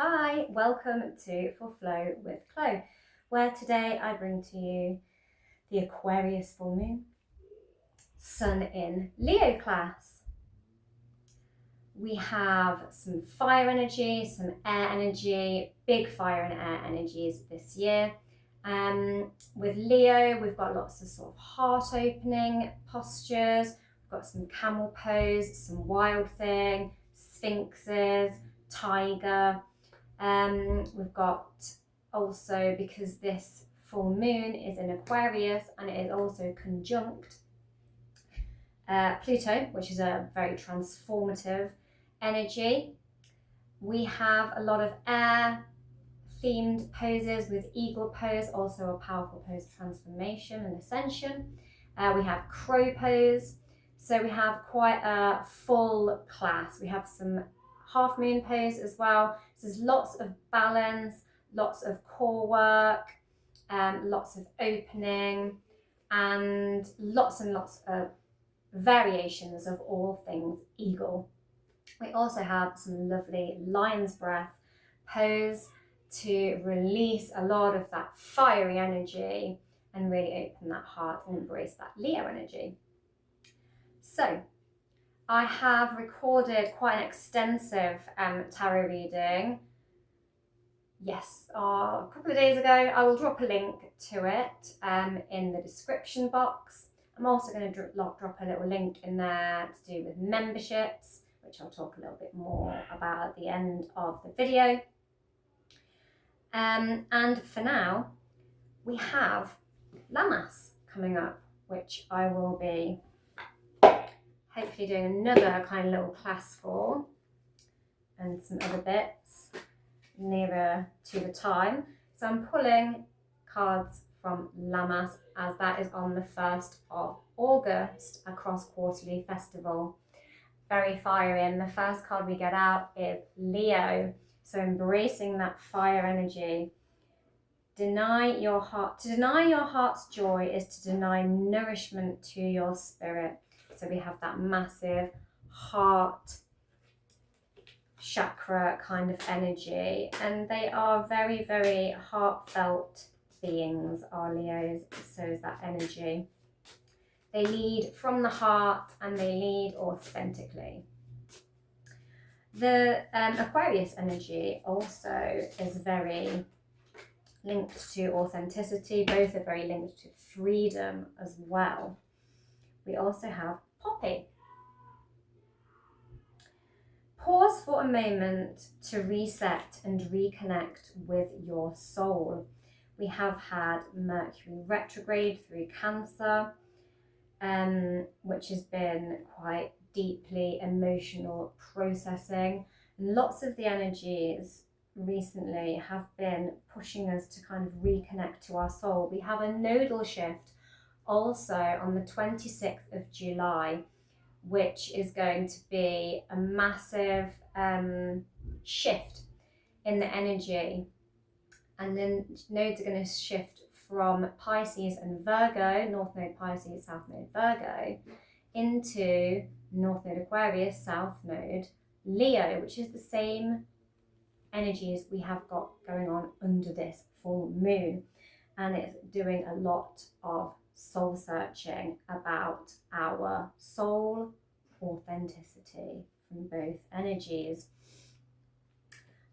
Hi, welcome to For Flow with Chloe, where today I bring to you the Aquarius full moon, Sun in Leo class. We have some fire energy, some air energy, big fire and air energies this year. With Leo, we've got lots of sort of heart opening postures. We've got some camel pose, some wild thing, sphinxes, tiger. We've got also, because this full moon is in Aquarius and it is also conjunct Pluto, which is a very transformative energy. We have a lot of air themed poses with eagle pose, also a powerful pose of transformation and ascension. We have crow pose. So we have quite a full class. We have some half moon pose as well. So there's lots of balance, lots of core work, lots of opening, and lots of variations of all things eagle. We also have some lovely lion's breath pose to release a lot of that fiery energy and really open that heart and embrace that Leo energy. So I have recorded quite an extensive tarot reading, a couple of days ago. I will drop a link to it in the description box. I'm also going to drop a little link in there to do with memberships, which I'll talk a little bit more about at the end of the video. And for now, we have blalance coming up, which I will be hopefully doing another kind of little class for, and some other bits nearer to the time. So I'm pulling cards from blalance as that is on the 1st of August, a cross-quarterly festival. Very fiery, and the first card we get out is Leo. So embracing that fire energy. To deny your heart's joy is to deny nourishment to your spirit. So we have that massive heart chakra kind of energy, and they are very, very heartfelt beings, our Leos. So is that energy. They lead from the heart and they lead authentically. The Aquarius energy also is very linked to authenticity. Both are very linked to freedom as well. We also have Poppy. Pause for a moment to reset and reconnect with your soul. We have had Mercury retrograde through Cancer, which has been quite deeply emotional processing. Lots of the energies recently have been pushing us to kind of reconnect to our soul. We have a nodal shift also on the 26th of July, which is going to be a massive shift in the energy. And then nodes are going to shift from Pisces and Virgo, North Node Pisces, South Node Virgo, into North Node Aquarius, South Node Leo, which is the same energies we have got going on under this full moon. And it's doing a lot of soul searching about our soul authenticity from both energies.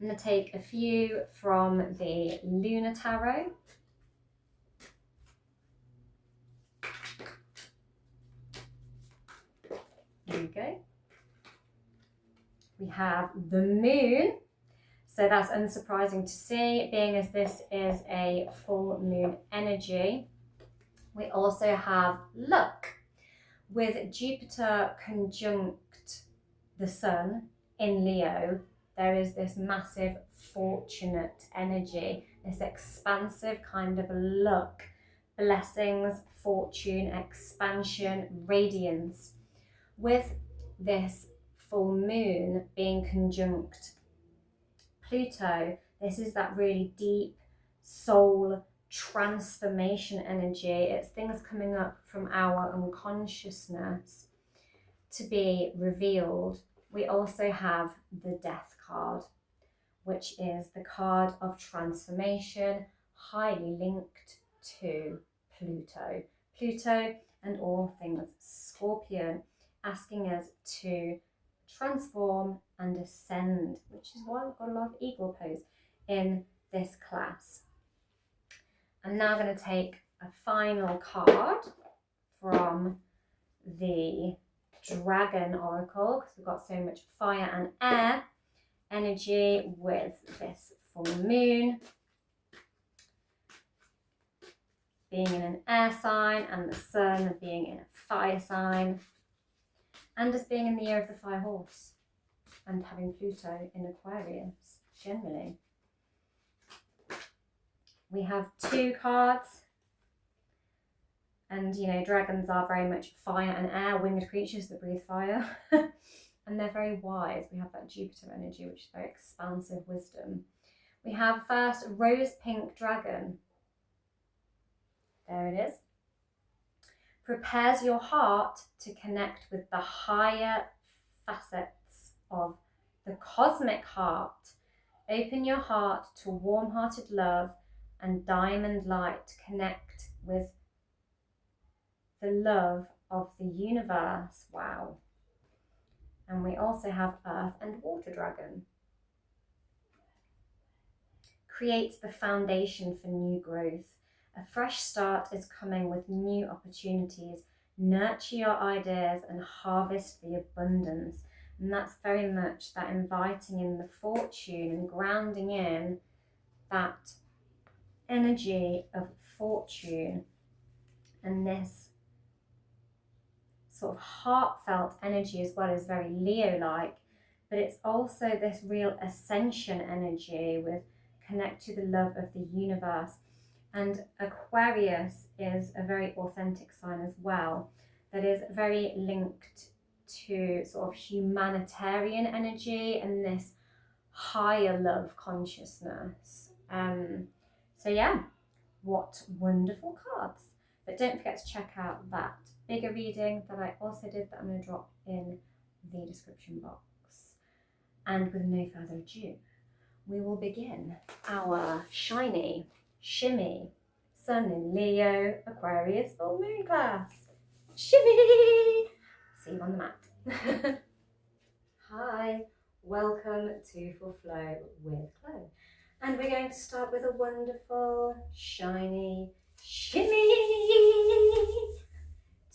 I'm going to take a few from the Lunar Tarot. There we go. We have the Moon. So that's unsurprising to see, being as this is a full moon energy. We also have Luck. With Jupiter conjunct the Sun in Leo, there is this massive fortunate energy, this expansive kind of luck, blessings, fortune, expansion, radiance. With this full moon being conjunct Pluto, this is that really deep soul transformation energy. It's things coming up from our unconsciousness to be revealed. We also have the Death card, which is the card of transformation, highly linked to Pluto. Pluto and all things Scorpion, asking us to transform and ascend, which is why we've got a lot of eagle pose in this class. I'm now going to take a final card from the Dragon Oracle, because we've got so much fire and air energy with this full moon being in an air sign and the sun being in a fire sign, and us being in the year of the fire horse and having Pluto in Aquarius generally. We have 2 cards, and you know, dragons are very much fire and air, winged creatures that breathe fire. And they're very wise. We have that Jupiter energy, which is very expansive wisdom. We have first rose pink dragon. There it is. Prepares your heart to connect with the higher facets of the cosmic heart. Open your heart to warm-hearted love and diamond light. Connect with the love of the universe. Wow. And we also have Earth and Water Dragon. Creates the foundation for new growth. A fresh start is coming with new opportunities. Nurture your ideas and harvest the abundance. And that's very much that inviting in the fortune and grounding in that energy of fortune, and this sort of heartfelt energy as well is very Leo-like, but it's also this real ascension energy with connect to the love of the universe. And Aquarius is a very authentic sign as well, that is very linked to sort of humanitarian energy and this higher love consciousness. So yeah, what wonderful cards. But don't forget to check out that bigger reading that I also did that I'm going to drop in the description box. And with no further ado, we will begin our shiny, shimmy, Sun in Leo, Aquarius full moon class. Shimmy! See you on the mat. Hi, welcome to Full Flow with Chloe. And we're going to start with a wonderful, shiny shimmy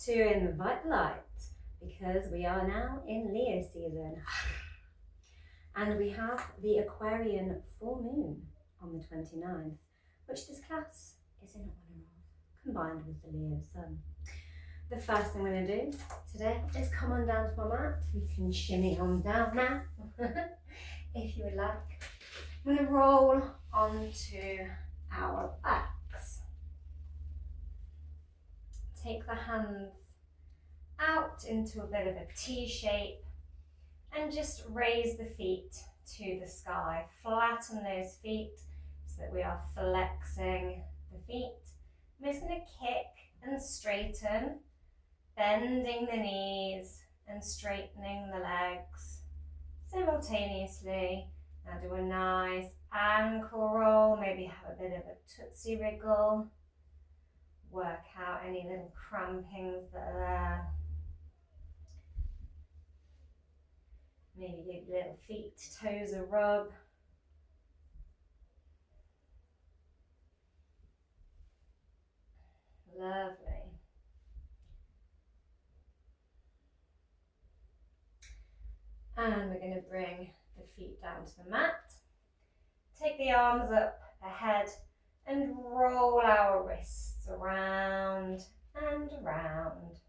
to invite light, because we are now in Leo season. And we have the Aquarian full moon on the 29th, which this class is in honour of, combined with the Leo sun. The first thing I'm going to do today is come on down to my mat. You can shimmy on down now, if you would like. I'm going to roll onto our backs. Take the hands out into a bit of a T shape and just raise the feet to the sky. Flatten those feet so that we are flexing the feet. I'm just going to kick and straighten, bending the knees and straightening the legs simultaneously. Now do a nice ankle roll, maybe have a bit of a tootsie wriggle. Work out any little crampings that are there. Maybe give your little feet, toes a rub. Lovely. And we're going to bring the feet down to the mat. Take the arms up ahead and roll our wrists around and around.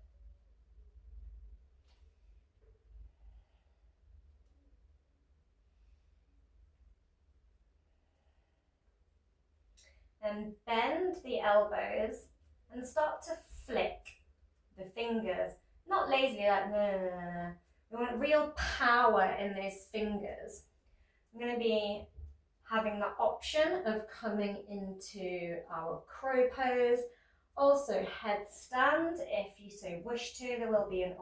And bend the elbows and start to flick the fingers. Not lazily like, no. We want real power in those fingers. I'm going to be having the option of coming into our crow pose. Also headstand if you so wish to. There will be an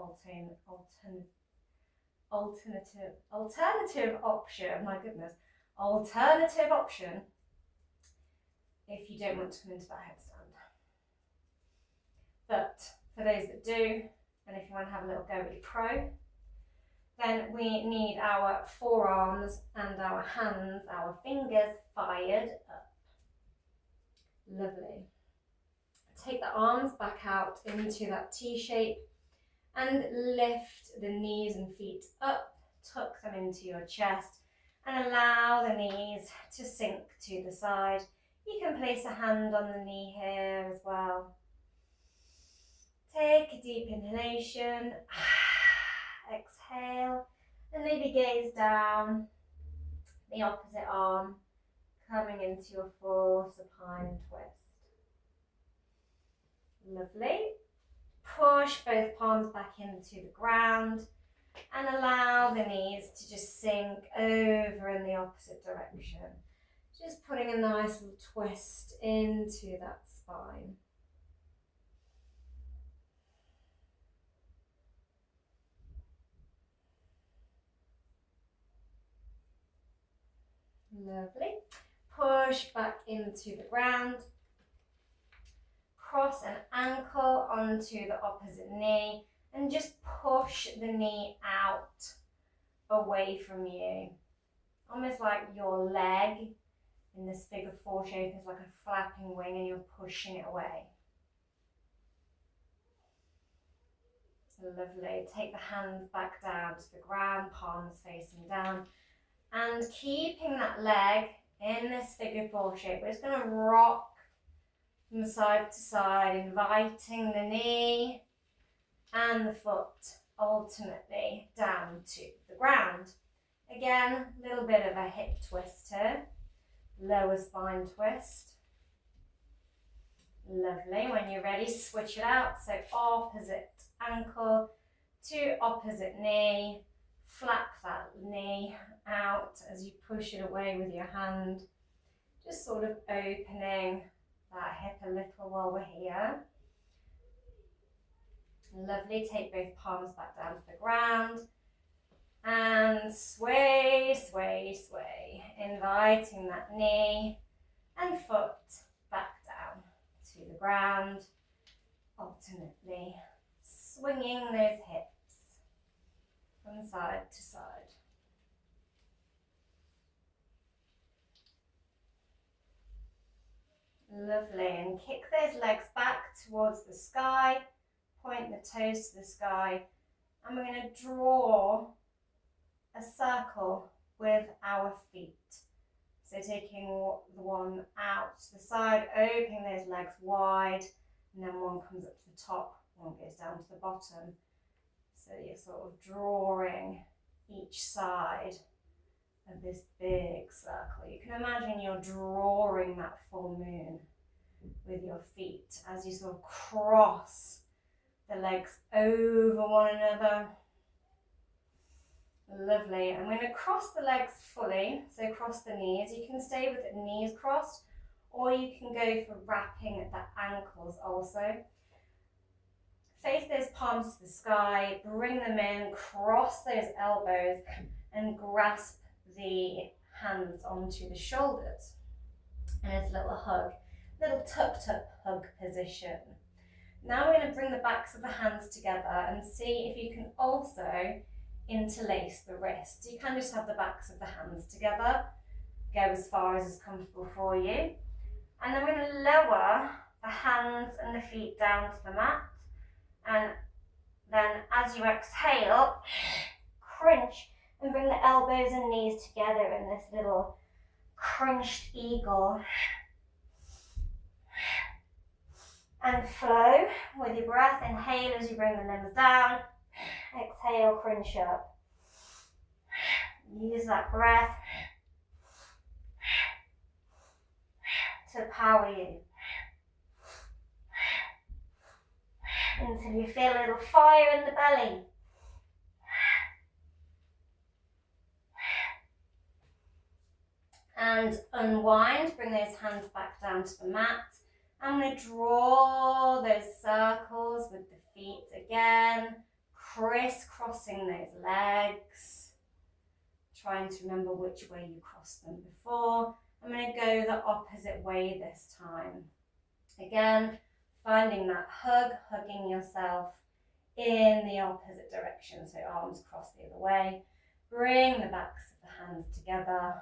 alternative option, my goodness, alternative option if you don't want to come into that headstand. But for those that do, and if you want to have a little go with pro, then we need our forearms and our hands, our fingers fired up. Lovely. Take the arms back out into that T shape and lift the knees and feet up, tuck them into your chest and allow the knees to sink to the side. You can place a hand on the knee here as well. Take a deep inhalation, exhale, and maybe gaze down the opposite arm, coming into your full supine twist. Lovely. Push both palms back into the ground and allow the knees to just sink over in the opposite direction. Just putting a nice little twist into that spine. Lovely. Push back into the ground. Cross an ankle onto the opposite knee and just push the knee out away from you. Almost like your leg in this figure 4 shape is like a flapping wing and you're pushing it away. Lovely. Take the hands back down to the ground, palms facing down. And keeping that leg in this figure 4 shape, we're just going to rock from side to side, inviting the knee and the foot ultimately down to the ground. Again, a little bit of a hip twist here, lower spine twist. Lovely. When you're ready, switch it out. So opposite ankle to opposite knee. Flap that knee out as you push it away with your hand. Just sort of opening that hip a little while we're here. Lovely. Take both palms back down to the ground. And sway, sway, sway. Inviting that knee and foot back down to the ground. Ultimately swinging those hips from side to side. Lovely, and kick those legs back towards the sky, point the toes to the sky, and we're going to draw a circle with our feet. So taking the one out to the side, opening those legs wide, and then one comes up to the top, one goes down to the bottom. So you're sort of drawing each side of this big circle. You can imagine you're drawing that full moon with your feet as you sort of cross the legs over one another. Lovely. I'm going to cross the legs fully, so cross the knees. You can stay with the knees crossed, or you can go for wrapping at the ankles also. Face those palms to the sky, bring them in, cross those elbows and grasp the hands onto the shoulders. And it's a little hug, little tucked up hug position. Now we're going to bring the backs of the hands together and see if you can also interlace the wrists. You can just have the backs of the hands together, go as far as is comfortable for you. And then we're going to lower the hands and the feet down to the mat. And then as you exhale, crunch and bring the elbows and knees together in this little crunched eagle. And flow with your breath. Inhale as you bring the limbs down. Exhale, crunch up. Use that breath to power you. Until you feel a little fire in the belly. And unwind, bring those hands back down to the mat. I'm going to draw those circles with the feet again, crisscrossing those legs. trying to remember which way you crossed them before. I'm going to go the opposite way this time. Again, finding that hug, hugging yourself in the opposite direction, so arms cross the other way. Bring the backs of the hands together.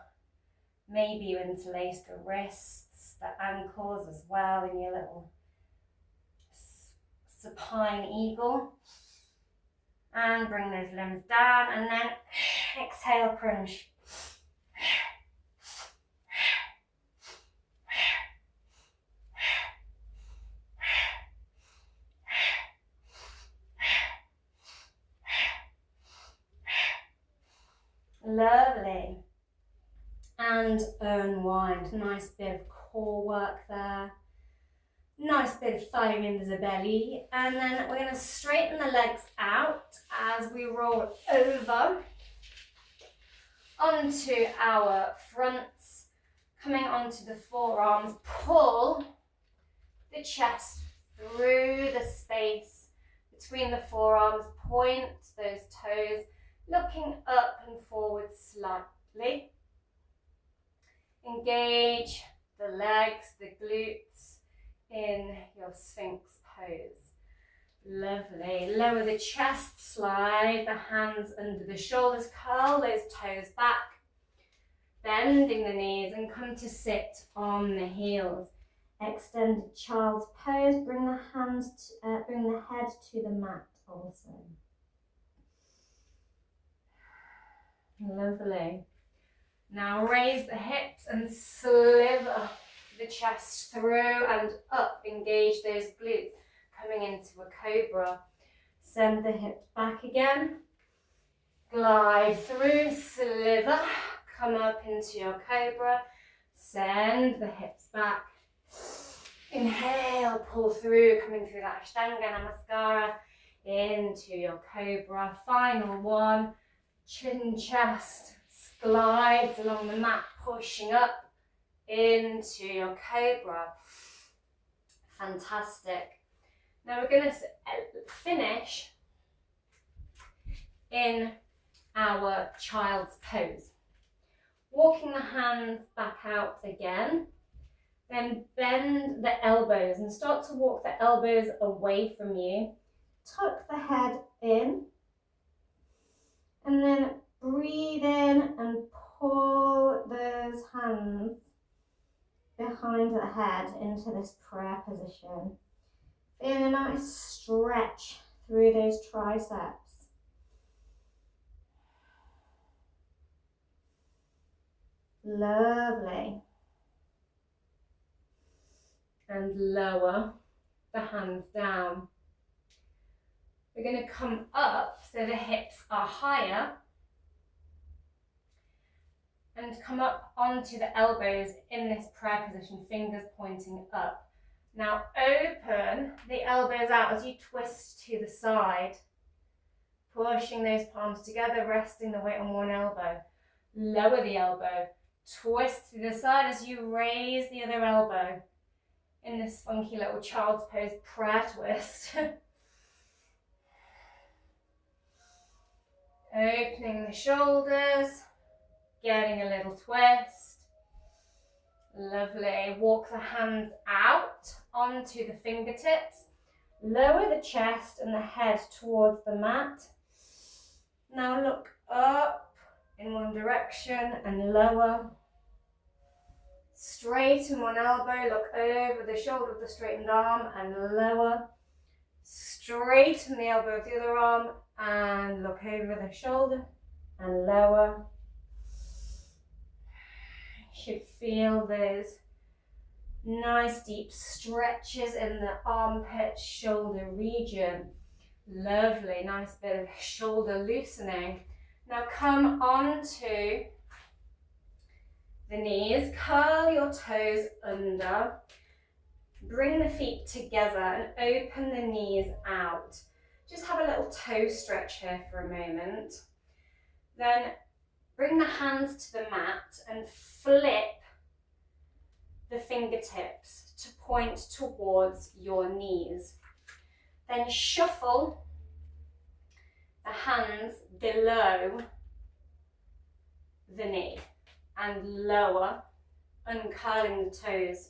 Maybe you interlace the wrists, the ankles as well in your little supine eagle. And bring those limbs down, and then exhale, crunch. Lovely. And unwind. Nice bit of core work there. Nice bit of fire into the belly. And then we're going to straighten the legs out as we roll over onto our fronts. Coming onto the forearms, pull the chest through the space between the forearms. Point those toes, looking up and forward slightly. Engage the legs, the glutes in your Sphinx pose. Lovely. Lower the chest, slide the hands under the shoulders, curl those toes back, bending the knees and come to sit on the heels. Extended child's pose, bring the head to the mat also. Lovely. Now raise the hips and sliver the chest through and up. Engage those glutes, coming into a cobra. Send the hips back again. Glide through, sliver, come up into your cobra. Send the hips back. Inhale, pull through, coming through that Ashtanga Namaskara into your cobra. Final one, chin, chest, glides along the mat, pushing up into your cobra. Fantastic. Now we're going to finish in our child's pose. Walking the hands back out again. Then bend the elbows and start to walk the elbows away from you. Tuck the head in. And then breathe in and pull those hands behind the head into this prayer position. Feel a nice stretch through those triceps. Lovely. And lower the hands down. We're going to come up so the hips are higher and come up onto the elbows in this prayer position, fingers pointing up. Now open the elbows out as you twist to the side, pushing those palms together, resting the weight on one elbow. Lower the elbow, twist to the side as you raise the other elbow in this funky little child's pose prayer twist. Opening the shoulders, getting a little twist. Lovely. Walk the hands out onto the fingertips. Lower the chest and the head towards the mat. Now look up in one direction and lower. Straighten one elbow, look over the shoulder of the straightened arm and lower. Straighten the elbow of the other arm and look over the shoulder and lower. You should feel those nice deep stretches in the armpit shoulder region. Lovely, nice bit of shoulder loosening. Now come onto the knees, curl your toes under, bring the feet together and open the knees out. Just have a little toe stretch here for a moment. Then bring the hands to the mat and flip the fingertips to point towards your knees. Then shuffle the hands below the knee and lower, uncurling the toes.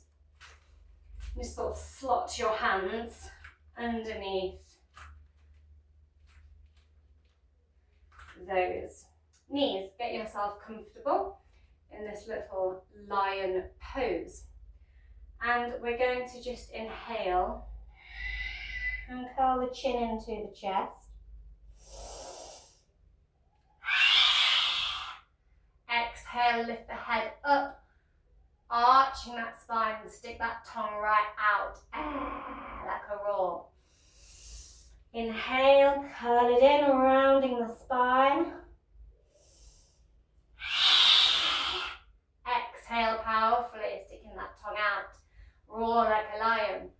Just sort of slot your hands underneath those knees. Get yourself comfortable in this little lion pose. And we're going to just inhale and curl the chin into the chest. Exhale, lift the head up, arching that spine and stick that tongue right out, like a roar. Inhale, curl it in, rounding the spine. Exhale powerfully, sticking that tongue out, roar like a lion.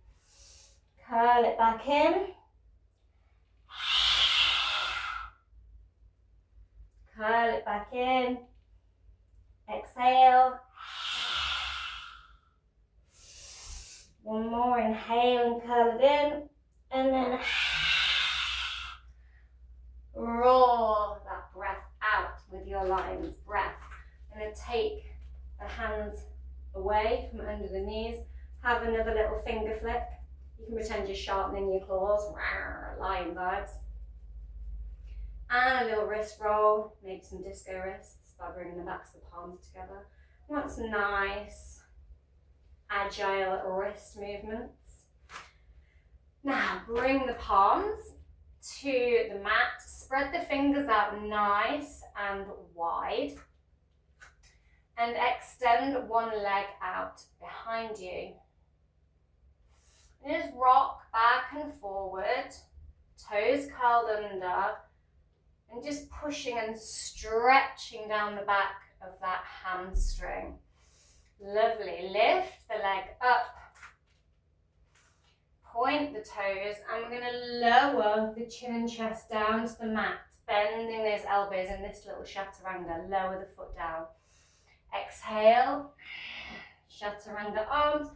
Curl it back in. Curl it back in. Exhale. One more, inhale and curl it in. And then roar that breath out with your lion's breath. I'm going to take the hands away from under the knees. Have another little finger flick. You can pretend you're sharpening your claws. Lion vibes. And a little wrist roll. Make some disco wrists by bringing the backs of the palms together. That's nice, agile wrist movements. Now bring the palms to the mat. Spread the fingers out nice and wide. And extend one leg out behind you. And just rock back and forward, toes curled under, and just pushing and stretching down the back of that hamstring. Lovely. Lift the leg up, point the toes, and we're going to lower the chin and chest down to the mat, bending those elbows in this little chaturanga. Lower the foot down. Exhale, chaturanga arms,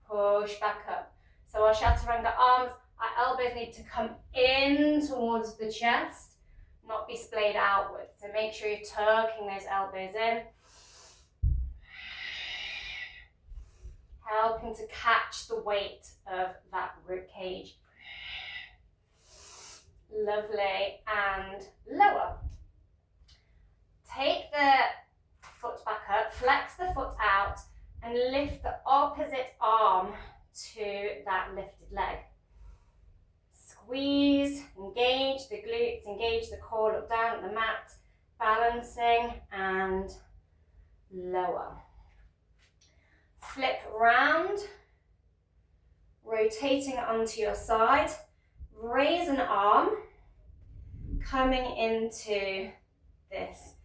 push back up. So our chaturanga arms, our elbows need to come in towards the chest, not be splayed outwards. So make sure you're tucking those elbows in, helping to catch the weight of that rib cage. Lovely, and lower. Take the foot back up, flex the foot out, and lift the opposite arm to that lifted leg. Squeeze, engage the glutes, engage the core, look down at the mat, balancing and lower. Flip round, rotating onto your side, raise an arm, coming into this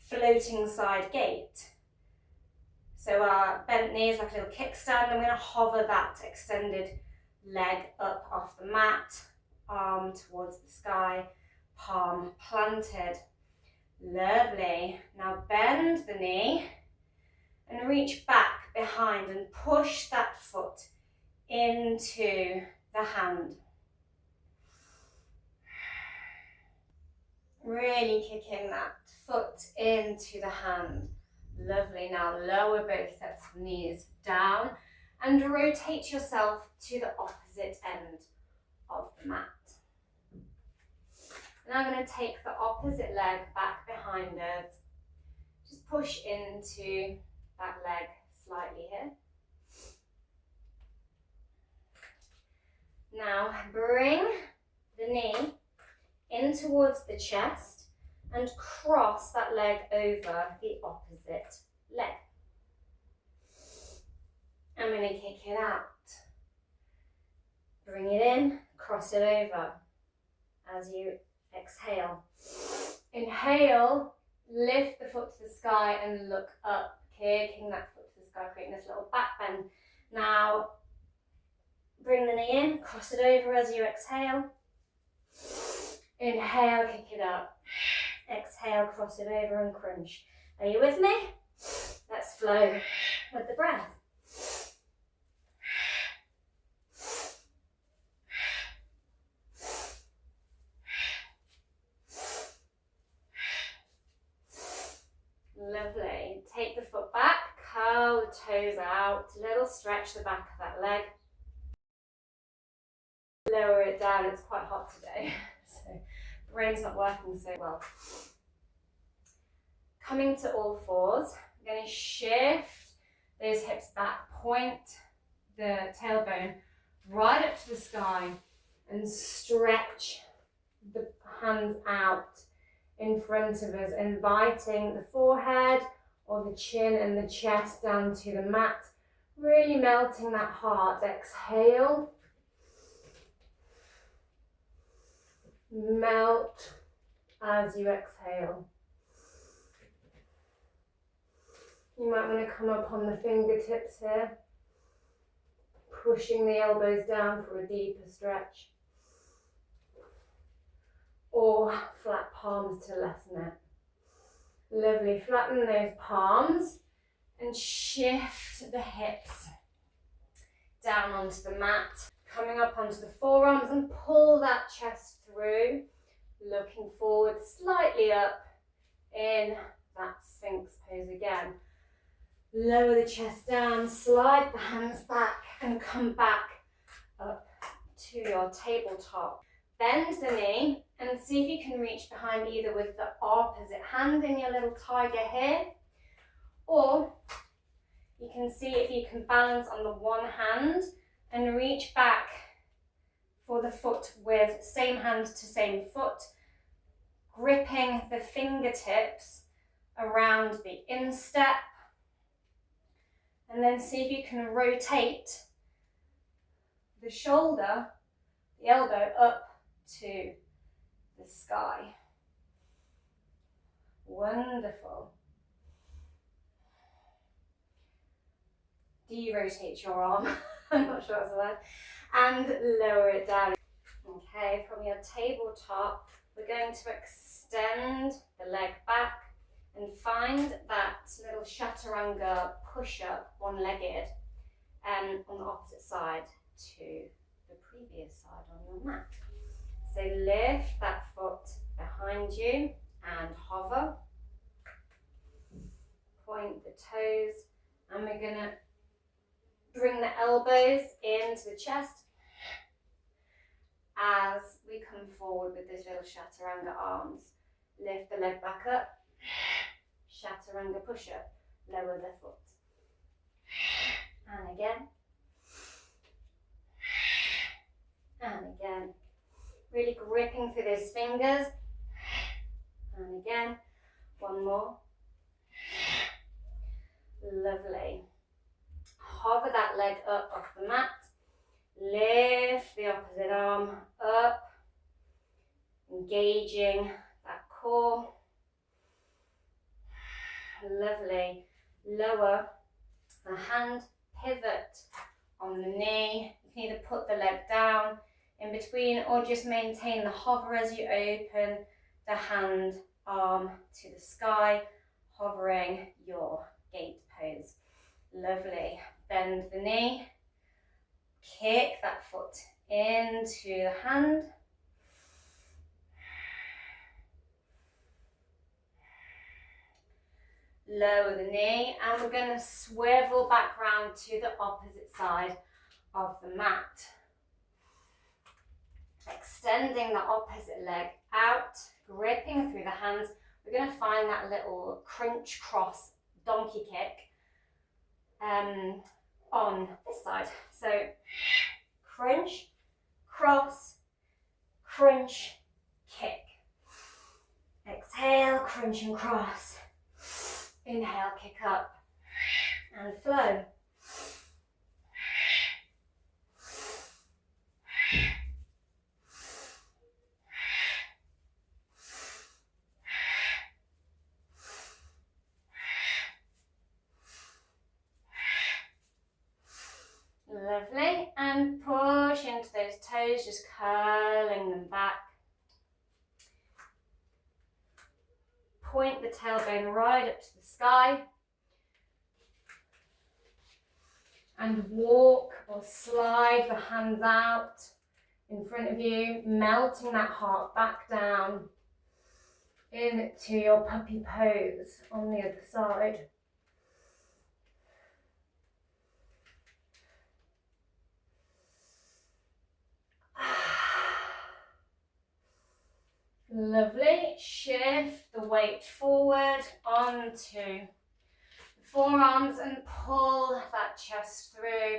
floating side gate. So our bent knees like a little kickstand, and we're going to hover that extended leg up off the mat, arm towards the sky, palm planted. Lovely. Now bend the knee and reach back behind and push that foot into the hand. Really kicking that foot into the hand. Lovely. Now lower both sets of knees down and rotate yourself to the opposite end of the mat. And I'm going to take the opposite leg back behind us. Just push into that leg slightly here. Now bring the knee in towards the chest and cross that leg over the opposite leg. I'm going to kick it out. Bring it in, cross it over as you exhale. Inhale, lift the foot to the sky and look up, kicking that foot to the sky, creating this little back bend. Now, bring the knee in, cross it over as you exhale. Inhale, kick it up. Exhale, cross it over and crunch. Are you with me? Let's flow with the breath. still stretch the back of that leg. Lower it down, it's quite hot today, so brain's not working so well. Coming to all fours, we're going to shift those hips back, point the tailbone right up to the sky and stretch the hands out in front of us, inviting the forehead or the chin and the chest down to the mat, really melting that heart. Exhale. Melt as you exhale. You might want to come up on the fingertips here, pushing the elbows down for a deeper stretch, or flat palms to lessen it. Lovely, flatten those palms and shift the hips down onto the mat, coming up onto the forearms and pull that chest through, looking forward, slightly up in that Sphinx pose again. Lower the chest down, slide the hands back and come back up to your tabletop. Bend the knee and see if you can reach behind either with the opposite hand in your little tiger here, or you can see if you can balance on the one hand and reach back for the foot with same hand to same foot, gripping the fingertips around the instep, and then see if you can rotate the shoulder, the elbow up to the sky. Wonderful. De-rotate your arm, I'm not sure that's a word, and lower it down. Okay, from your tabletop, we're going to extend the leg back and find that little chaturanga push-up, one-legged, on the opposite side to the previous side on your mat. So lift that foot behind you and hover. Point the toes, and we're going to bring the elbows into the chest as we come forward with those little chaturanga arms. Lift the leg back up, chaturanga push-up, lower the foot. And again. And again. Really gripping through those fingers. And again. One more. Lovely. Hover that leg up off the mat. Lift the opposite arm up. Engaging that core. Lovely. Lower the hand, pivot on the knee. You can either put the leg down in between or just maintain the hover as you open the hand, arm to the sky, hovering your gate pose. Lovely. Bend the knee, kick that foot into the hand. Lower the knee, and we're going to swivel back round to the opposite side of the mat. Extending the opposite leg out, gripping through the hands. We're going to find that little crunch cross donkey kick on this side. So crunch, cross, crunch, kick. Exhale, crunch and cross. Inhale, kick up and flow. Lovely, and push into those toes, just curling them back. Point the tailbone right up to the sky. And walk or slide the hands out in front of you, melting that heart back down into your puppy pose on the other side. Lovely. Shift the weight forward onto the forearms and pull that chest through.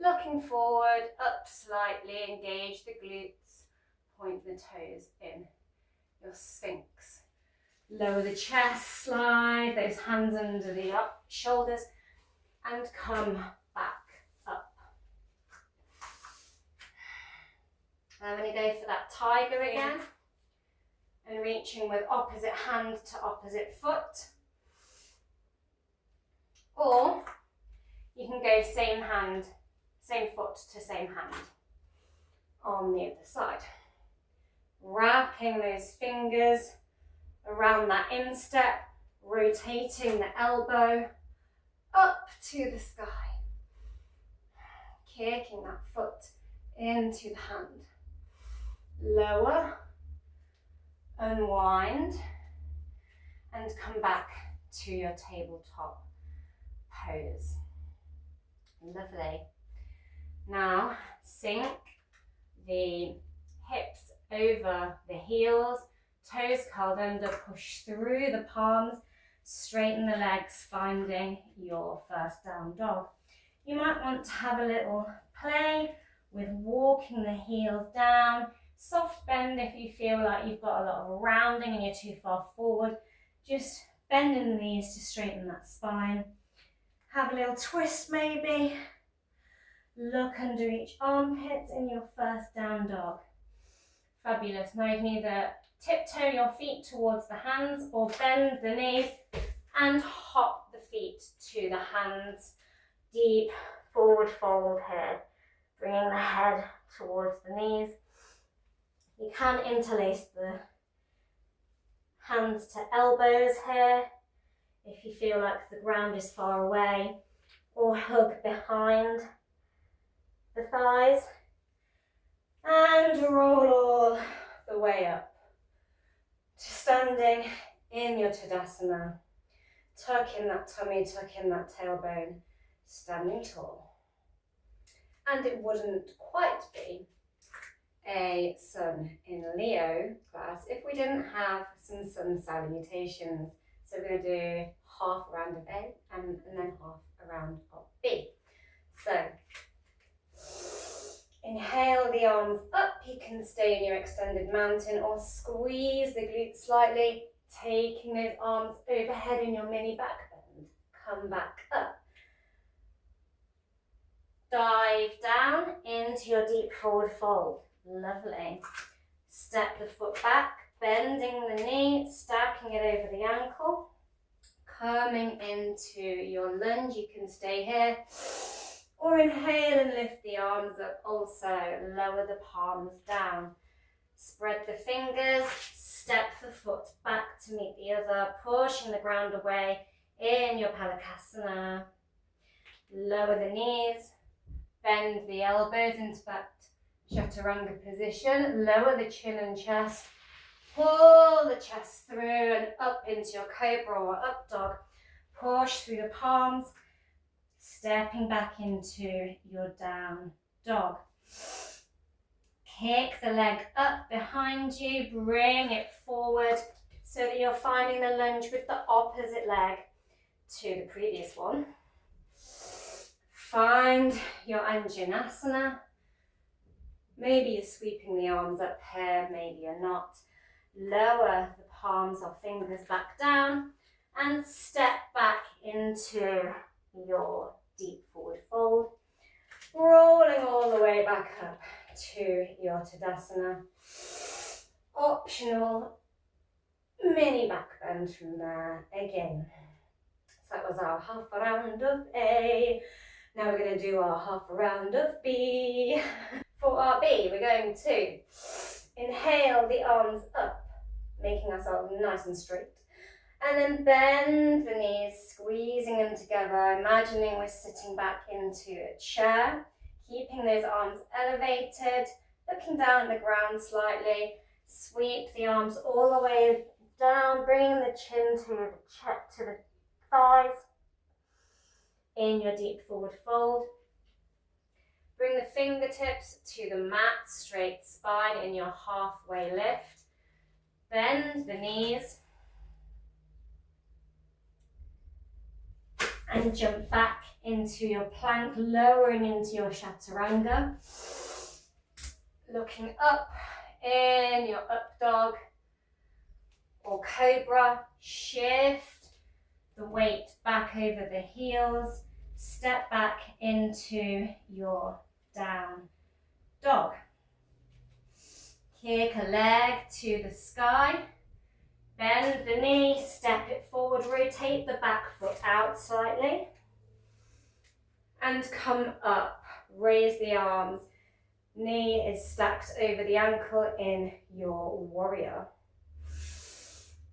Looking forward, up slightly, engage the glutes, point the toes in your sphinx. Lower the chest, slide those hands under the shoulders and come back up. I'm going to go for that tiger again and reaching with opposite hand to opposite foot. Or you can go same hand, same foot to same hand on the other side. Wrapping those fingers around that instep, rotating the elbow up to the sky. Kicking that foot into the hand. Lower, unwind, and come back to your tabletop pose. Lovely. Now sink the hips over the heels, toes curled under, push through the palms, straighten the legs, finding your first down dog. You might want to have a little play with walking the heels down, soft bend if you feel like you've got a lot of rounding and you're too far forward. Just bending the knees to straighten that spine. Have a little twist maybe. Look under each armpit in your first down dog. Fabulous. Now you can either tiptoe your feet towards the hands or bend the knees and hop the feet to the hands. Deep forward fold here, bringing the head towards the knees. You can interlace the hands to elbows here if you feel like the ground is far away, or hug behind the thighs and roll all the way up to standing in your Tadasana. Tuck in that tummy, tuck in that tailbone, standing tall. And it wouldn't quite be a Sun in Leo class if we didn't have some Sun salutations. So we're going to do half a round of A and then half a round of B. So inhale the arms up, you can stay in your extended mountain or squeeze the glutes slightly, taking those arms overhead in your mini back bend. Come back up. Dive down into your deep forward fold. Lovely. Step the foot back, bending the knee, stacking it over the ankle. Coming into your lunge, you can stay here. Or inhale and lift the arms up. Also, lower the palms down. Spread the fingers, step the foot back to meet the other, pushing the ground away in your Palakasana. Lower the knees, bend the elbows into that Chaturanga position. Lower the chin and chest. Pull the chest through and up into your Cobra or Up Dog. Push through the palms. Stepping back into your down dog. Kick the leg up behind you, bring it forward so that you're finding the lunge with the opposite leg to the previous one. Find your Anjanasana. Maybe you're sweeping the arms up here, maybe you're not. Lower the palms or fingers back down and step back into your deep forward fold, rolling all the way back up to your Tadasana. Optional mini back bend from there again. So that was our half a round of A. Now we're going to do our half a round of B. For our B, we're going to inhale the arms up, making ourselves nice and straight. And then bend the knees, squeezing them together, imagining we're sitting back into a chair, keeping those arms elevated, looking down at the ground slightly. Sweep the arms all the way down, bringing the chin to the thighs in your deep forward fold. Bring the fingertips to the mat, straight spine in your halfway lift. Bend the knees. And jump back into your plank, lowering into your chaturanga. Looking up in your up dog or cobra. Shift the weight back over the heels. Step back into your down dog. Kick a leg to the sky. Bend the knee, step it forward, rotate the back foot out slightly. And come up, raise the arms. Knee is stacked over the ankle in your warrior.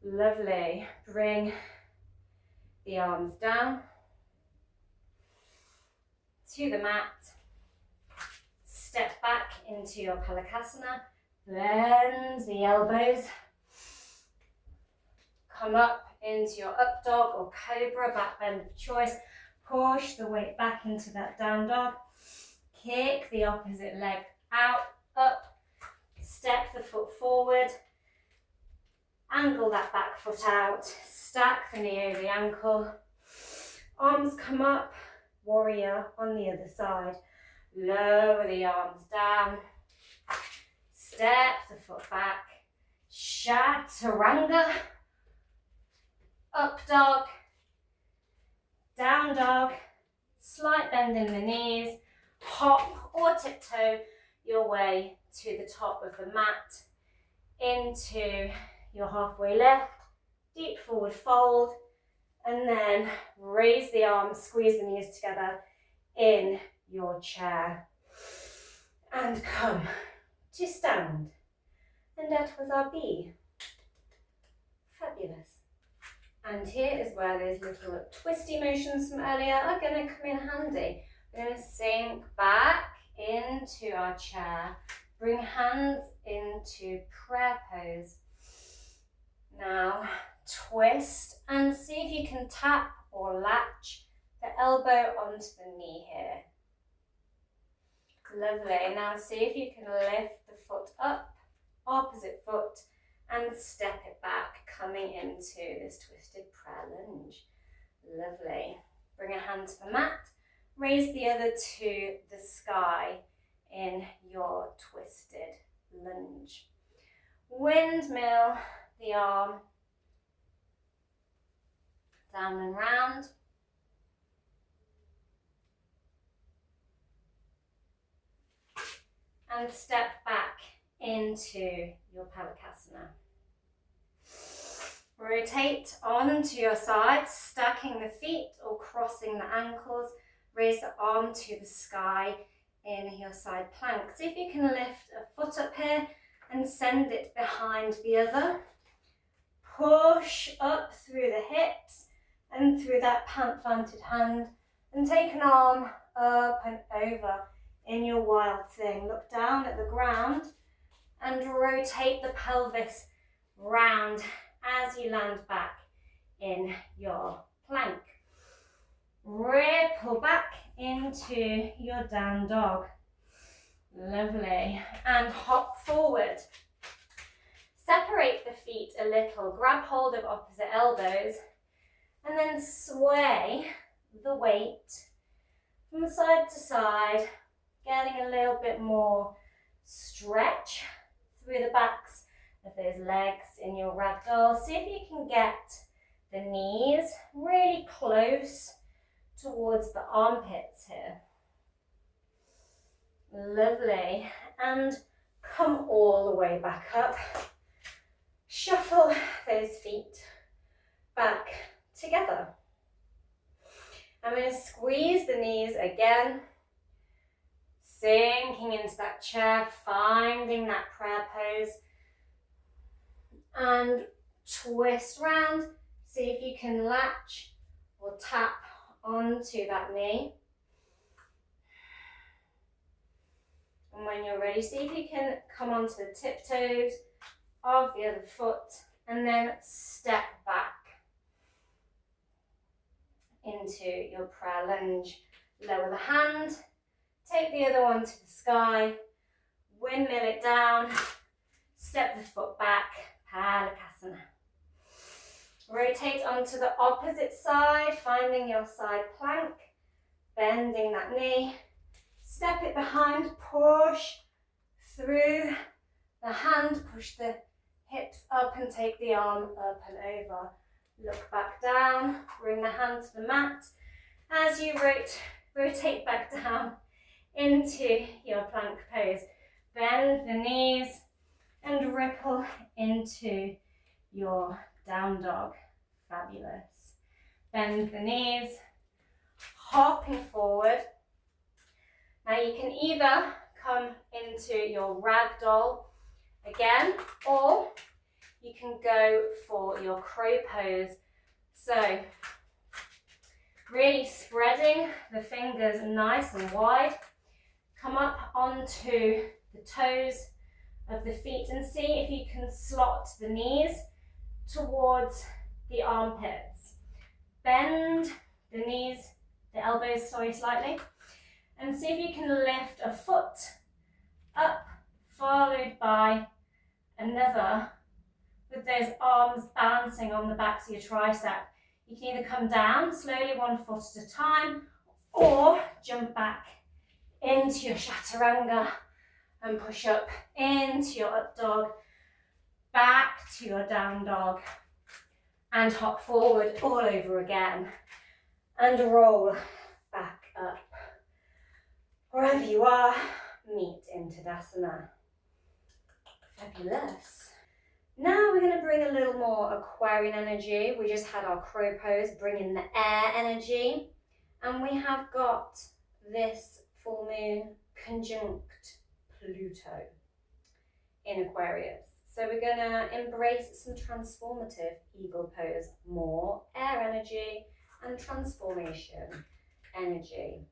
Lovely. Bring the arms down to the mat. Step back into your palakasana. Bend the elbows. Come up into your up dog or cobra, back bend of choice. Push the weight back into that down dog. Kick the opposite leg out, up. Step the foot forward. Angle that back foot out. Stack the knee over the ankle. Arms come up. Warrior on the other side. Lower the arms down. Step the foot back. Chaturanga. Up dog, down dog, slight bend in the knees, hop or tiptoe your way to the top of the mat, into your halfway lift, deep forward fold, and then raise the arms, squeeze the knees together in your chair, and come to stand. And that was our B. Fabulous. And here is where those little twisty motions from earlier are going to come in handy. We're going to sink back into our chair, bring hands into prayer pose. Now twist and see if you can tap or latch the elbow onto the knee here. Lovely. Now see if you can lift the foot up, opposite foot, and step it back, coming into this twisted prayer lunge. Lovely. Bring a hand to the mat, raise the other to the sky in your twisted lunge. Windmill the arm down and round. And step back into your palakasana. Rotate onto your side, stacking the feet or crossing the ankles. Raise the arm to the sky in your side plank. See if you can lift a foot up here and send it behind the other. Push up through the hips and through that planted hand, and take an arm up and over in your wild thing. Look down at the ground and rotate the pelvis round as you land back in your plank. Ripple back into your down dog. Lovely. And hop forward. Separate the feet a little, grab hold of opposite elbows, and then sway the weight from side to side, getting a little bit more stretch through the backs of those legs in your ragdoll. See if you can get the knees really close towards the armpits here. Lovely. And come all the way back up. Shuffle those feet back together. I'm going to squeeze the knees again, sinking into that chair, finding that prayer pose, and twist round. See if you can latch or tap onto that knee. And when you're ready, see if you can come onto the tiptoes of the other foot and then step back into your prayer lunge. Lower the hand, take the other one to the sky, windmill it down, step the foot back, Palakasana. Rotate onto the opposite side, finding your side plank, bending that knee, step it behind, push through the hand, push the hips up and take the arm up and over. Look back down, bring the hand to the mat. As you rotate back down into your plank pose, bend the knees and ripple into your down dog. Fabulous. Bend the knees, hopping forward. Now you can either come into your ragdoll again, or you can go for your crow pose. So really spreading the fingers nice and wide. Come up onto the toes of the feet and see if you can slot the knees towards the armpits. Bend the knees, the elbows, slightly, and see if you can lift a foot up, followed by another, with those arms balancing on the backs of your tricep. You can either come down slowly, one foot at a time, or jump back into your chaturanga and push up into your up dog, back to your down dog, and hop forward all over again, and roll back up. Wherever you are, meet in Tadasana. Fabulous. Now we're going to bring a little more Aquarian energy. We just had our crow pose, bring in the air energy, and we have got this full moon conjunct Pluto in Aquarius. So we're going to embrace some transformative eagle pose, more air energy and transformation energy,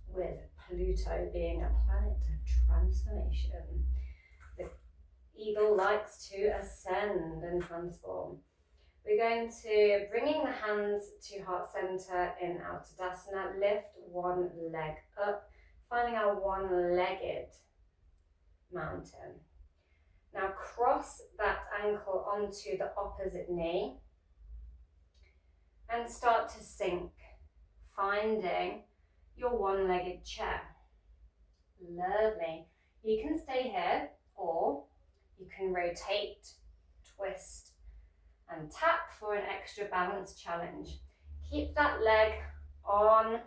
with Pluto being a planet of transformation. The eagle likes to ascend and transform. We're going to, bringing the hands to heart center in our Tadasana, lift one leg up, finding our one-legged mountain. Now cross that ankle onto the opposite knee and start to sink, finding your one-legged chair. Lovely. You can stay here, or you can rotate, twist and tap for an extra balance challenge. Keep that leg on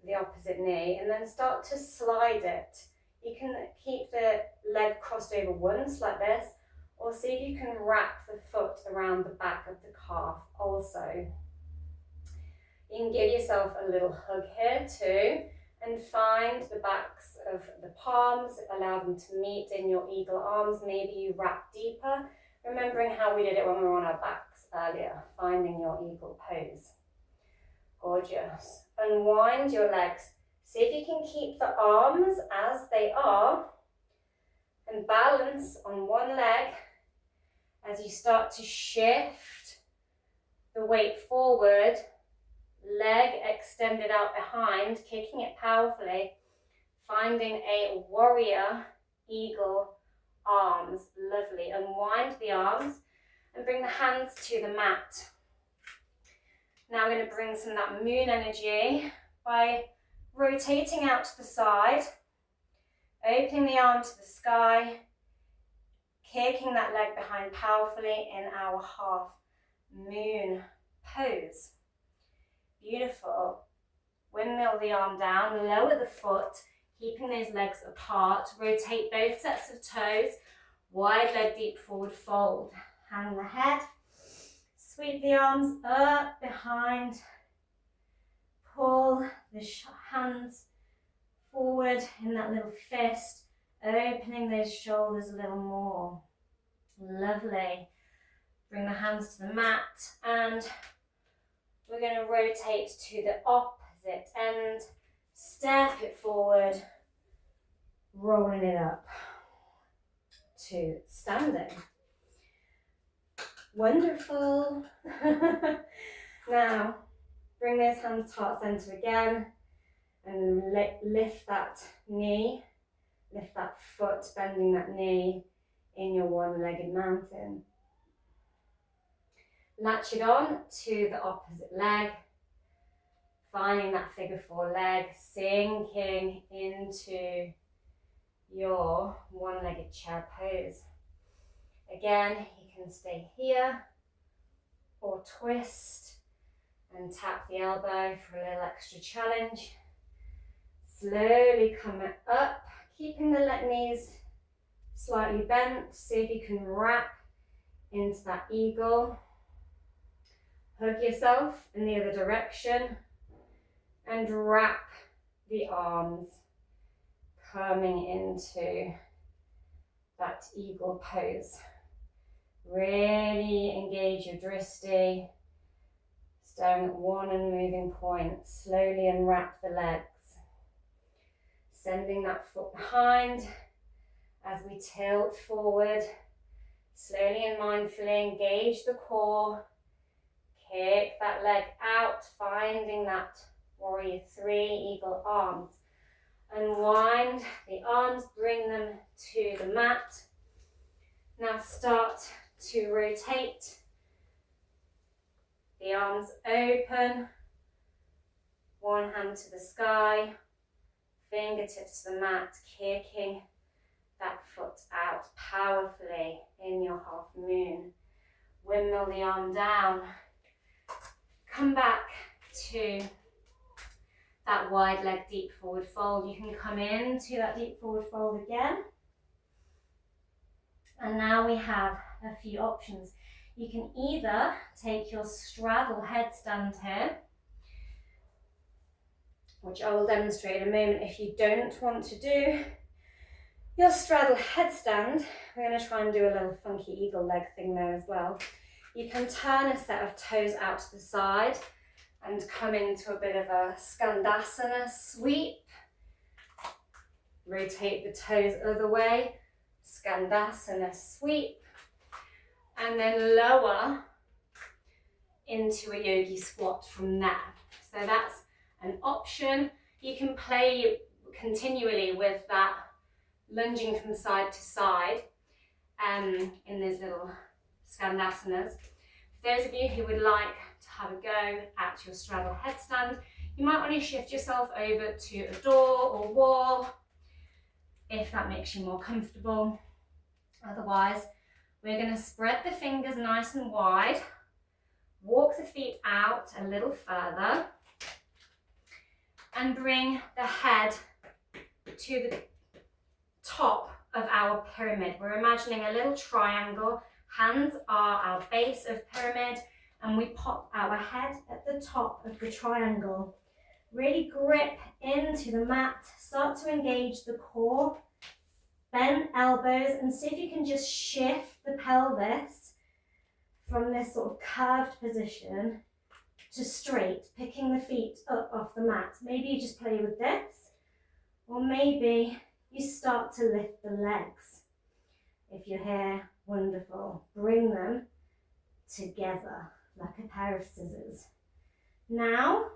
the opposite knee and then start to slide it. You can keep the leg crossed over once like this, or see if you can wrap the foot around the back of the calf also. You can give yourself a little hug here too, and find the backs of the palms, allow them to meet in your eagle arms. Maybe you wrap deeper, remembering how we did it when we were on our backs earlier, finding your eagle pose. Gorgeous. Unwind your legs. See if you can keep the arms as they are and balance on one leg as you start to shift the weight forward, leg extended out behind, kicking it powerfully, finding a warrior eagle arms. Lovely. Unwind the arms and bring the hands to the mat. Now we're going to bring some of that moon energy by rotating out to the side, opening the arm to the sky, kicking that leg behind powerfully in our half moon pose. Beautiful. Windmill the arm down, lower the foot, keeping those legs apart. Rotate both sets of toes, wide leg deep forward fold. Hang the head, sweep the arms up behind, pull the hands forward in that little fist, opening those shoulders a little more. Lovely. Bring the hands to the mat and we're going to rotate to the opposite end, step it forward, rolling it up to standing. Wonderful. Now, bring those hands to heart center again and lift that knee Lift that foot, bending that knee in your one-legged mountain. Latch it on to the opposite leg, finding that figure 4 leg, sinking into your one-legged chair pose. Again, you can stay here or twist and tap the elbow for a little extra challenge. Slowly come up, keeping the knees slightly bent. See if you can wrap into that eagle. Hug yourself in the other direction and wrap the arms, coming into that eagle pose. Really engage your drishti, staring at one unmoving point. Slowly unwrap the legs, sending that foot behind as we tilt forward. Slowly and mindfully engage the core, kick that leg out, finding that warrior 3 eagle arms. Unwind the arms, bring them to the mat. Now start to rotate the arms open, one hand to the sky, fingertips to the mat, kicking that foot out powerfully in your half moon. Windmill the arm down. Come back to that wide leg deep forward fold. You can come into that deep forward fold again. And now we have a few options. You can either take your straddle headstand here, which I will demonstrate in a moment. If you don't want to do your straddle headstand, we're going to try and do a little funky eagle leg thing there as well. You can turn a set of toes out to the side and come into a bit of a skandasana sweep. Rotate the toes other way, skandasana sweep, and then lower into a yogi squat from there. So that's an option. You can play continually with that lunging from side to side in those little skandasanas. For those of you who would like to have a go at your straddle headstand, you might want to shift yourself over to a door or wall if that makes you more comfortable. Otherwise, we're going to spread the fingers nice and wide, walk the feet out a little further, and bring the head to the top of our pyramid. We're imagining a little triangle. Hands are our base of pyramid, and we pop our head at the top of the triangle. Really grip into the mat, start to engage the core, bend elbows, and see if you can just shift the pelvis from this sort of curved position to straight, picking the feet up off the mat. Maybe you just play with this, or maybe you start to lift the legs. If you're here, wonderful. Bring them together like a pair of scissors. Now,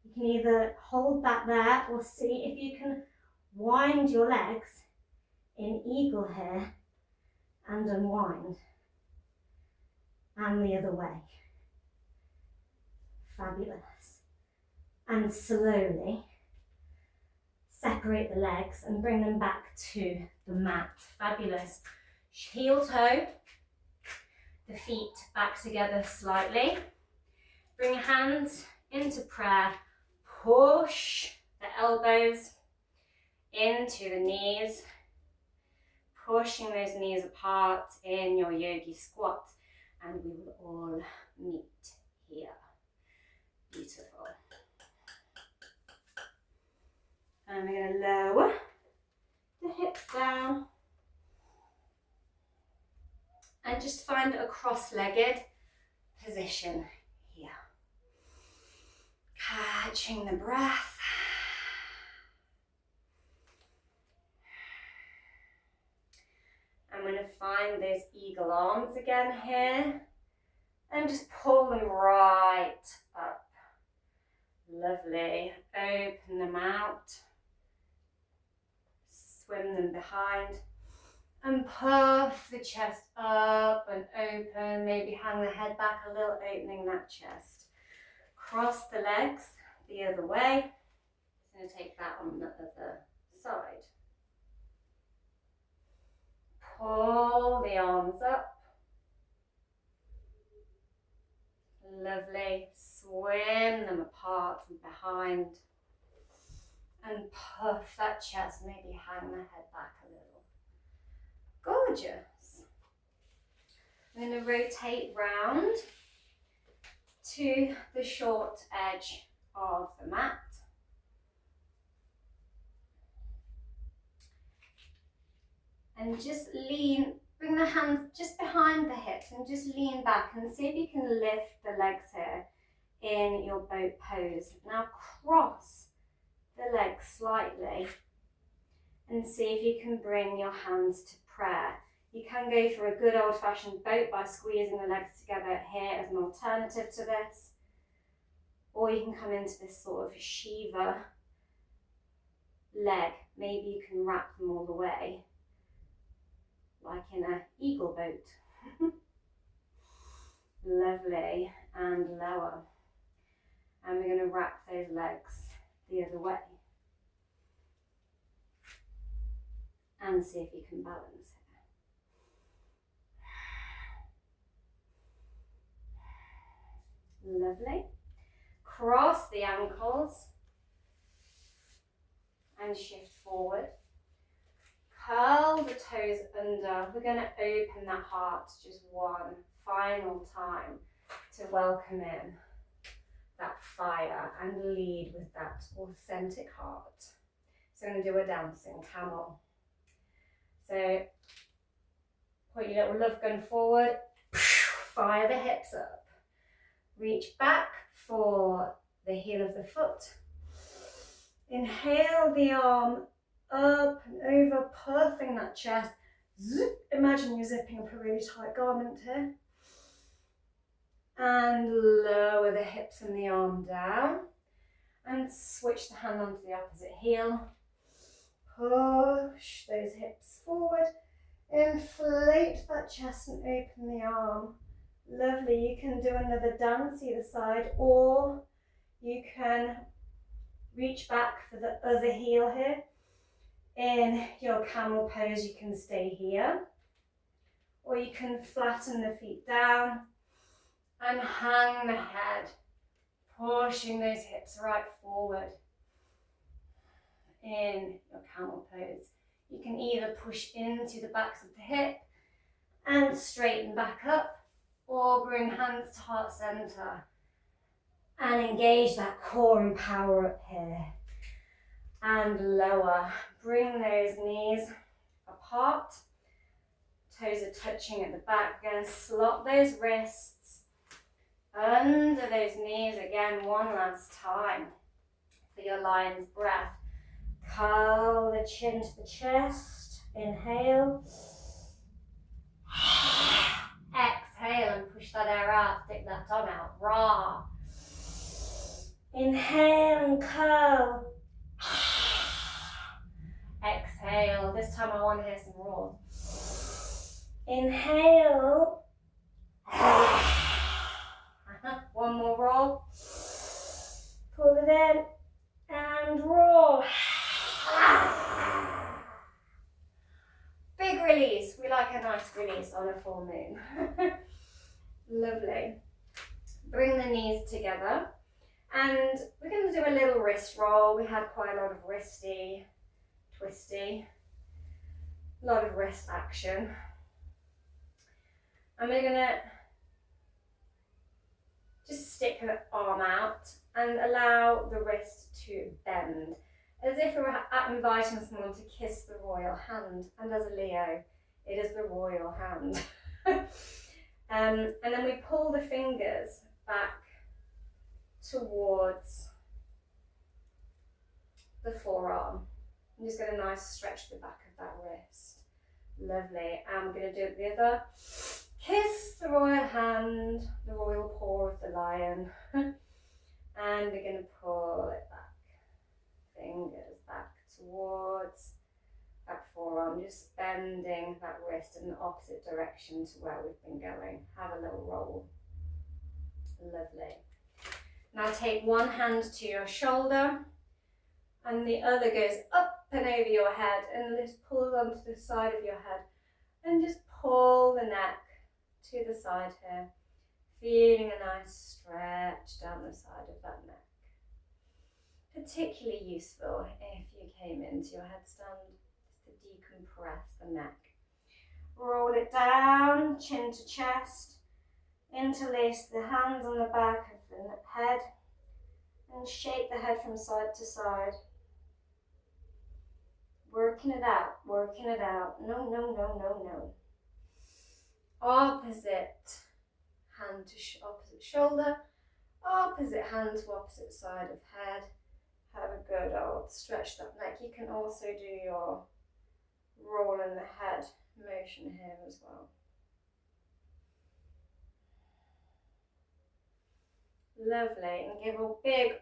you can either hold that there or see if you can wind your legs in eagle here and unwind. And the other way. Fabulous. And slowly separate the legs and bring them back to the mat. Fabulous. Heel toe, the feet back together slightly. Bring your hands into prayer. Push the elbows into the knees, pushing those knees apart in your yogi squat, and we will all meet here. Beautiful. And we're going to lower the hips down and just find a cross-legged position here. Catching the breath. I'm going to find those eagle arms again here and just pull them right up. Lovely. Open them out. swim them behind. And puff the chest up and open, maybe hang the head back a little, opening that chest. Cross the legs the other way. Just going to take that on the other side. Pull the arms up. Lovely. Swim them apart and behind. And puff that chest, maybe hang the head back a little. Gorgeous. I'm going to rotate round to the short edge of the mat. And just lean, bring the hands just behind the hips and just lean back and see if you can lift the legs here in your boat pose. Now cross the legs slightly and see if you can bring your hands to prayer. You can go for a good old-fashioned boat by squeezing the legs together here as an alternative to this. Or you can come into this sort of Shiva leg. Maybe you can wrap them all the way, like in an eagle boat. Lovely. And lower. And we're going to wrap those legs the other way. And see if you can balance it. Lovely. Cross the ankles and shift forward. Curl the toes under. We're going to open that heart just one final time to welcome in that fire and lead with that authentic heart. So I'm going to do a dancing camel. So put your little love gun forward, fire the hips up. Reach back for the heel of the foot. Inhale the arm up and over, puffing that chest. Zip. Imagine you're zipping up a really tight garment here. And lower the hips and the arm down. And switch the hand onto the opposite heel. Push those hips forward. Inflate that chest and open the arm. Lovely. You can do another dance either side, or you can reach back for the other heel here. In your camel pose, you can stay here, or you can flatten the feet down and hang the head, pushing those hips right forward. In your camel pose, you can either push into the backs of the hip and straighten back up, or bring hands to heart center and engage that core and power up here. And lower. Bring those knees apart. Toes are touching at the back. We're going to slot those wrists under those knees again one last time for your lion's breath. Curl the chin to the chest. Inhale. Exhale and push that air out. Stick that tongue out. Ra. Inhale and curl. Exhale. This time I want to hear some roars. Inhale. One more roll. Pull it in and roar. Big release. We like a nice release on a full moon. Lovely. Bring the knees together. And we're going to do a little wrist roll. We had quite a lot of wristy, twisty, a lot of wrist action. And we're going to just stick the arm out and allow the wrist to bend, as if we were inviting someone to kiss the royal hand. And as a Leo, it is the royal hand. And then we pull the fingers back towards the forearm. I'm just going to nice stretch the back of that wrist. Lovely. And we're going to do it the other. Kiss the royal hand, the royal paw of the lion. And we're going to pull it back. Fingers back towards that just bending that wrist in the opposite direction to where we've been going. Have a little roll. Lovely. Now take one hand to your shoulder and the other goes up and over your head and just pulls onto the side of your head and just pull the neck to the side here, feeling a nice stretch down the side of that neck. Particularly useful if you came into your headstand, just to decompress the neck. Roll it down, chin to chest, interlace the hands on the back of the head and shake the head from side to side. Working it out, working it out. No, no, no, no, no. Opposite hand to opposite shoulder, opposite hand to opposite side of head. Have a good old stretch that neck. You can also do your roll in the head motion here as well. Lovely, and give a big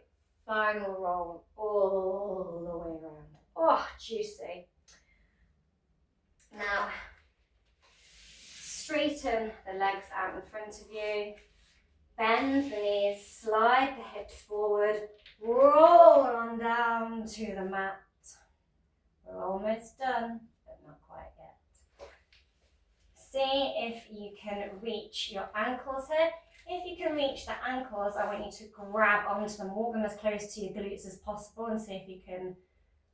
final roll all the way around. Oh, juicy. Now, straighten the legs out in front of you. Bend the knees, slide the hips forward, roll on down to the mat. We're almost done, but not quite yet. See if you can reach your ankles here. If you can reach the ankles, I want you to grab onto them, walk them as close to your glutes as possible and see if you can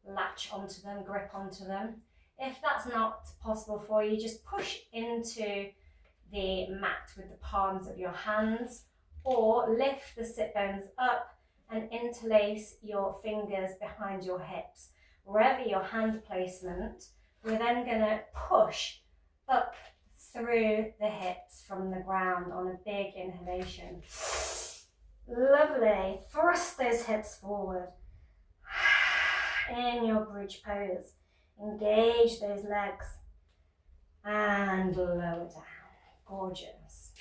latch onto them, grip onto them. If that's not possible for you, just push into the mat with the palms of your hands or lift the sit bones up and interlace your fingers behind your hips. Wherever your hand placement, we're then going to push up through the hips from the ground on a big inhalation. Lovely. Thrust those hips forward. In your bridge pose. Engage those legs and lower down. Gorgeous.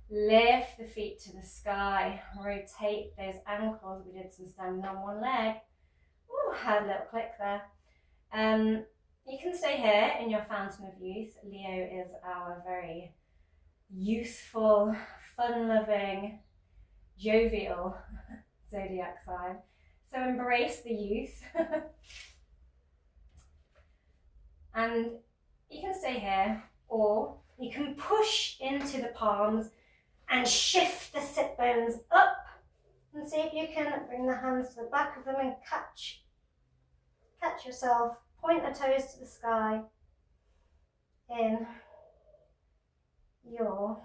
Lift the feet to the sky. Rotate those ankles. We did some standing on one leg. Ooh, had a little click there. You can stay here in your fountain of youth. Leo is our very youthful, fun-loving, jovial zodiac sign. So embrace the youth. And you can stay here, or you can push into the palms and shift the sit bones up and see if you can bring the hands to the back of them and catch yourself. Point the toes to the sky in your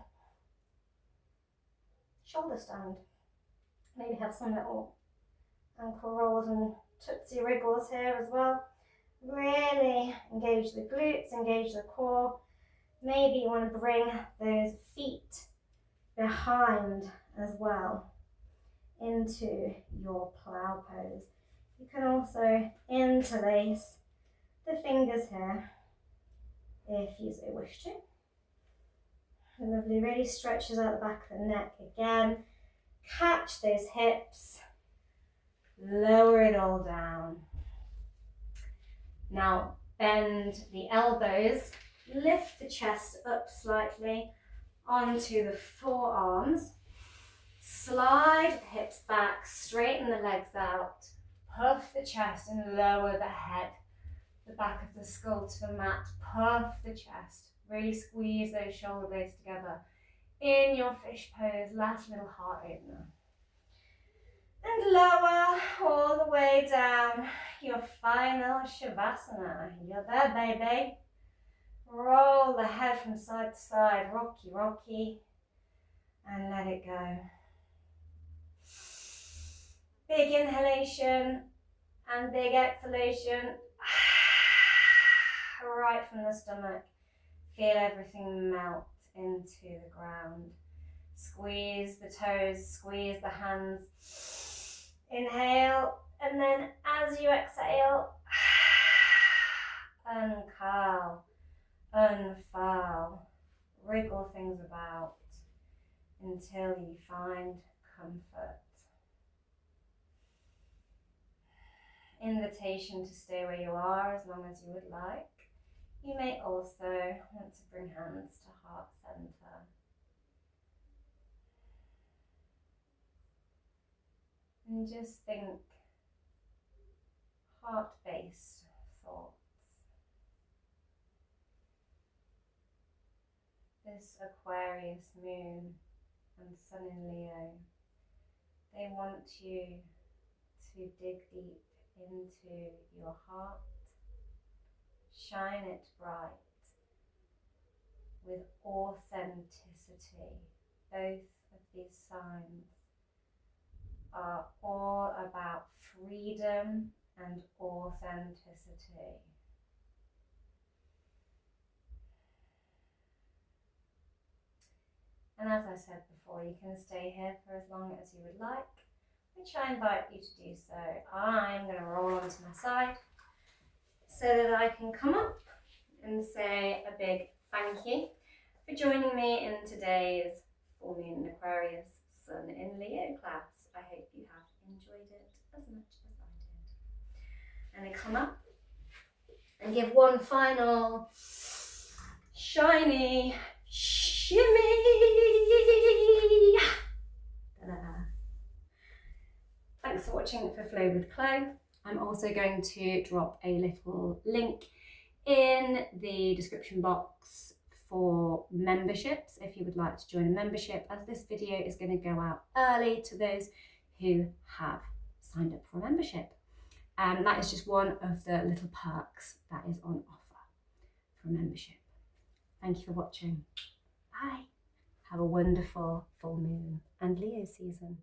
shoulder stand. Maybe have some little ankle rolls and tootsie wriggles here as well. Really engage the glutes, engage the core. Maybe you want to bring those feet behind as well into your plow pose. You can also interlace the fingers here if you so wish to. Lovely, really stretches out the back of the neck again. Catch those hips, lower it all down. Now bend the elbows, lift the chest up slightly onto the forearms, slide the hips back, straighten the legs out, puff the chest and lower the head, the back of the skull to the mat, puff the chest, really squeeze those shoulder blades together. In your fish pose, last little heart opener. And lower all the way down, your final Shavasana. You're there, baby. Roll the head from side to side, rocky, rocky, and let it go. Big inhalation and big exhalation. Right from the stomach. Feel everything melt into the ground. Squeeze the toes, squeeze the hands. Inhale, and then as you exhale, uncurl, unfurl, wriggle things about until you find comfort. In the invitation to stay where you are as long as you would like. You may also want to bring hands to heart center. And just think heart-based thoughts. This Aquarius Moon and Sun in Leo, they want you to dig deep into your heart, shine it bright with authenticity. Both of these signs are all about freedom and authenticity. And as I said before, you can stay here for as long as you would like, which I invite you to do so. I'm going to roll onto my side so that I can come up and say a big thank you for joining me in today's full moon in Aquarius, Sun in Leo class. I hope you have enjoyed it as much as I did. And I come up and give one final shiny shimmy. Ta-da. Thanks for watching for Flow with Chloe. I'm also going to drop a little link in the description box for memberships if you would like to join a membership, as this video is going to go out early to those who have signed up for a membership. And that is just one of the little perks that is on offer for a membership. Thank you for watching. Bye. Have a wonderful full moon and Leo season.